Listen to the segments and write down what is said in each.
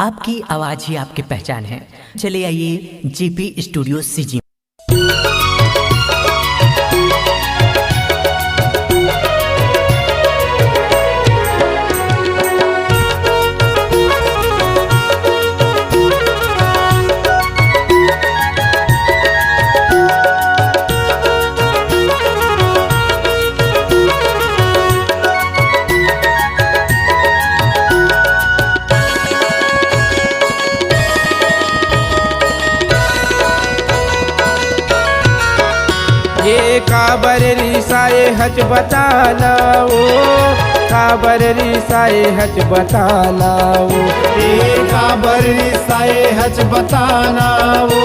आपकी आवाज़ ही आपकी पहचान है। चले आइए जीपी स्टूडियो सीजी। ये काबर रिसाए हज बताना वो, काबर रिसाए हज बताना वो, ये काबर रिसाए हज बताना वो,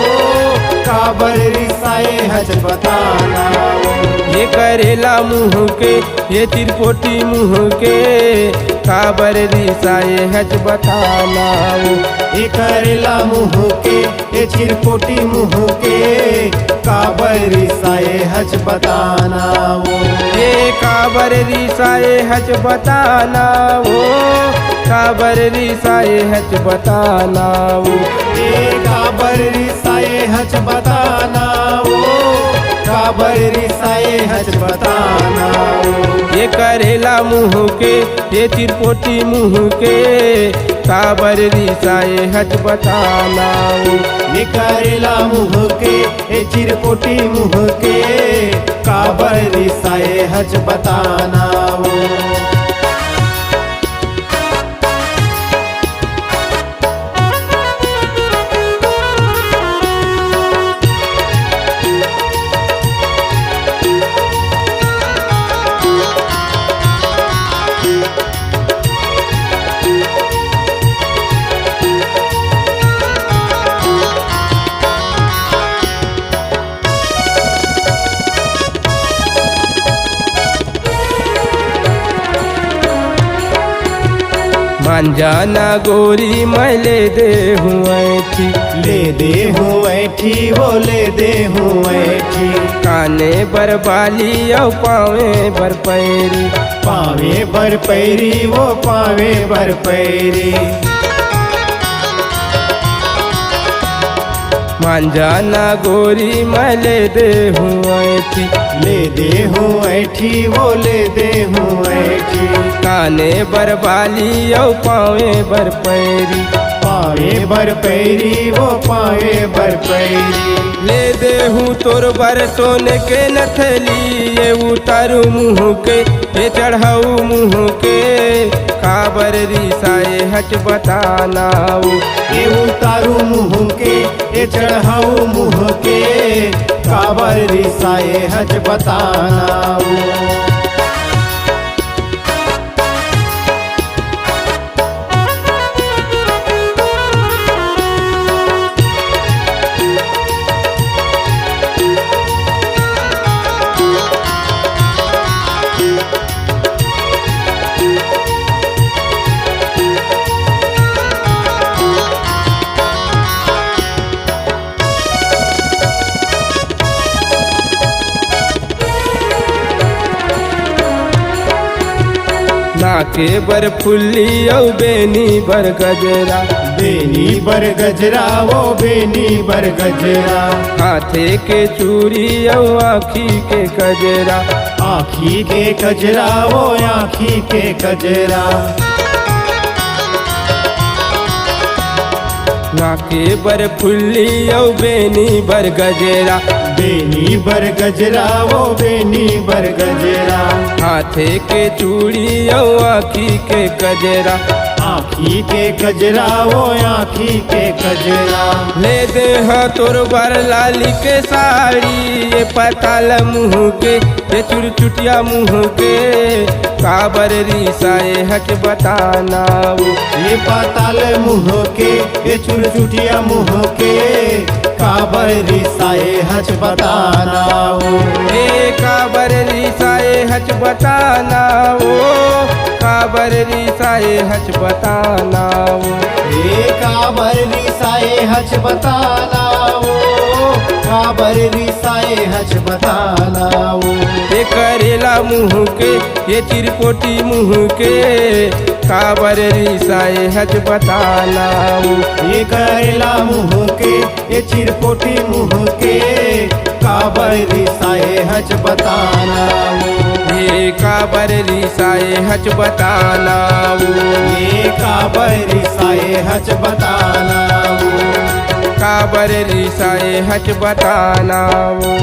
काबर रिसाए हज बताना वो। ये करेला मुँह के ये तिरपोटी मुँह के, काबर रिसाए हज बताना वो। ये करेला मुँह के ये चिरपोटी मुँह के, काबर रिसाए हज बताना वो। ये काबर रिसाए हज बताना वो, काबर रिसाए हज बताना वो। ये काबर रिसाए हज बताना वो, काबर रिसाए हज बताना वो। ये करेला मुँह के ये तिरपोटी मुँह के, काबर रिसाए हज बताना वो। ये करेला मुँह के ये चिरपोटी मुँह के, काबर रिसाए हज बताना वो। मान जाना गोरी मैं ले दे हूँ ऐठी, ले दे हूँ ऐठी वो ले दे हूँ ऐठी। काने बर बाली और पावे बर पैरी, पावे बर पैरी वो पावे बर पैरी। मान जाना गोरी मैं ले दे हूँ ऐठी, ले दे हूँ ऐठी वो ले दे हूँ ऐठी। काने बर बाली और पावे बर पैरी, पावे बर पैरी वो पावे बर पैरी। ले दे हूँ तोर बर सोने के नथली, ये उतारू मुँह के ये चढ़ाऊ मुँह के, काबर रिसाए हज बताना वो। ये उतारू मुँह के ये चढ़ाऊ मुँह के, काबर रिसाए हज बताना वो। नाके बर फुल्ली और बेनी बर गजरा, बेनी बर गजरा वो बेनी बर गजरा। हाथे के चूड़ी और आँखी के गजरा, आँखी के गजरा वो आँखी के गजरा। नाके बर फुल्ली और बेनी बर गजरा, बेनी बर गजरा वो बेनी बर गजरा। हाथे के चूड़ी और आँखी के गजरा, आँखी के गजरा वो आँखी के गजरा। ले दे हाँ तोर बर लाली के साड़ी, ये पताल मुँह के ये चुरचुटिया मुँह के, काबर रिसाए हज बताना वो। ये पाताल मुँह के ये चुरचुटिया मुँह के, काबर रिसाए हज बताना वो। ये काबर रिसाए हज बताना वो, काबर रिसाए हज बताना वो। ये काबर रिसाए हज बताना वो, काबर रिसाए हज बताना वो। ये करेला मुँह के ये चिरपोटी मुँह के, काबर रिसाए हज बतानाऊ। ये करेला मुँह के ये चिरपोटी मुँह के काबर रिसाए हज बतानाऊ। ये काबर रिसाए हज बतानाऊ। ये काबर रिसाए हज बतानाऊ। काबर रिसाए हज बतानाऊ।